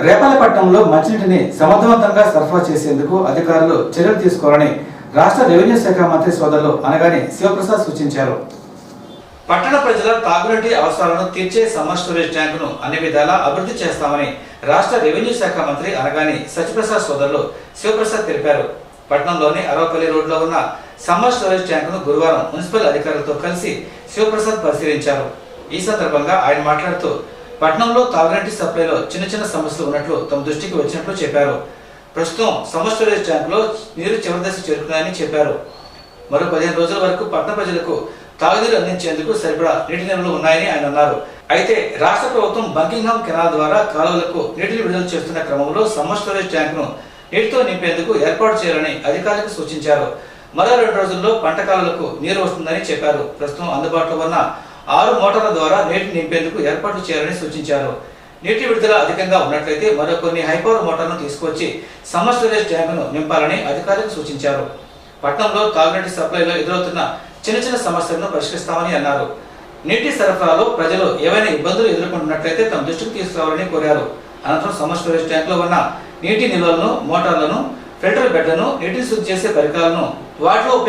రేపల్లపట్నంలో మంచినీటిని సమర్థవంతంగా సరఫరా చేసేందుకు అధికారులు చర్యలు తీసుకోవాలని రాష్ట్ర రెవెన్యూ శాఖ మంత్రి సోదరులు అనగాని శివప్రసాద్ సూచించారు. పట్టణ ప్రజల తాగునీటి అవసరాలను తీర్చే సమ్మర్ స్టోరేజ్ ట్యాంకును అన్ని విధాలా అభివృద్ధి చేస్తామని రాష్ట్ర రెవెన్యూ శాఖ మంత్రి అనగాని సత్యప్రసాద్ సోదరులు శివప్రసాద్ తెలిపారు. పట్టణంలోని అరవపల్లి రోడ్లో ఉన్న సమ్మర్ స్టోరేజ్ ట్యాంకును గురువారం మున్సిపల్ అధికారులతో కలిసి శివప్రసాద్ పరిశీలించారు. ఈ సందర్భంగా ఆయన మాట్లాడుతూ పట్టణంలో తాగునీటి సప్లైలో చిన్న సమస్యలు ఉన్నట్లు తమ దృష్టికి వచ్చినట్లు చెప్పారు. ప్రస్తుతం సమ్మర్ స్టోరేజ్ ట్యాంకులో నీరు చివరి దశ చేరుకున్నాయని చెప్పారు. మరో 15 రోజుల వరకు పట్టణ ప్రజలకు తాగునీరు అందించేందుకు సరిపడా నీటి నిల్వలు ఉన్నాయని ఆయన అన్నారు. అయితే రాష్ట్ర ప్రభుత్వం బంకింగ్హామ్ కెనాల్ ద్వారా కాలువలకు నీటిని విడుదల చేస్తున్న క్రమంలో సమ్మర్ స్టోరేజ్ ట్యాంకును నీటితో నింపేందుకు ఏర్పాటు చేయాలని అధికారులకు సూచించారు. మరో 2 రోజుల్లో పంట కాలువలకు నీరు వస్తుందని చెప్పారు. ప్రస్తుతం అందుబాటులో ఉన్న 6 మోటార్ల ద్వారా నీటిని నింపేందుకు ఏర్పాట్లు చేయాలని సూచించారు. నీటి విడుదల అధికంగా ఉన్నట్లయితే మరో కొన్ని హైపవర్ మోటార్లను తీసుకొచ్చి సమ్మర్ స్టోరేజ్ ట్యాంకును నింపాలని అధికారులకు సూచించారు. పట్టణంలో తాగునీటి సప్లైలో ఎదురవుతున్న చిన్న సమస్యలను పరిష్కరిస్తామని అన్నారు. నీటి సరఫరాలో ప్రజలు ఏవైనా ఇబ్బందులు ఎదుర్కొంటున్నట్లయితే తమ దృష్టికి తీసుకురావాలని కోరారు. అనంతరం సమ్మర్ స్టోరేజ్ ట్యాంకులో ఉన్న నీటి నిల్వలను, మోటార్లను, ఫిల్టర్ బెడ్లను, నీటిని శుద్ధి చేసే పరికరాలను వాటిలో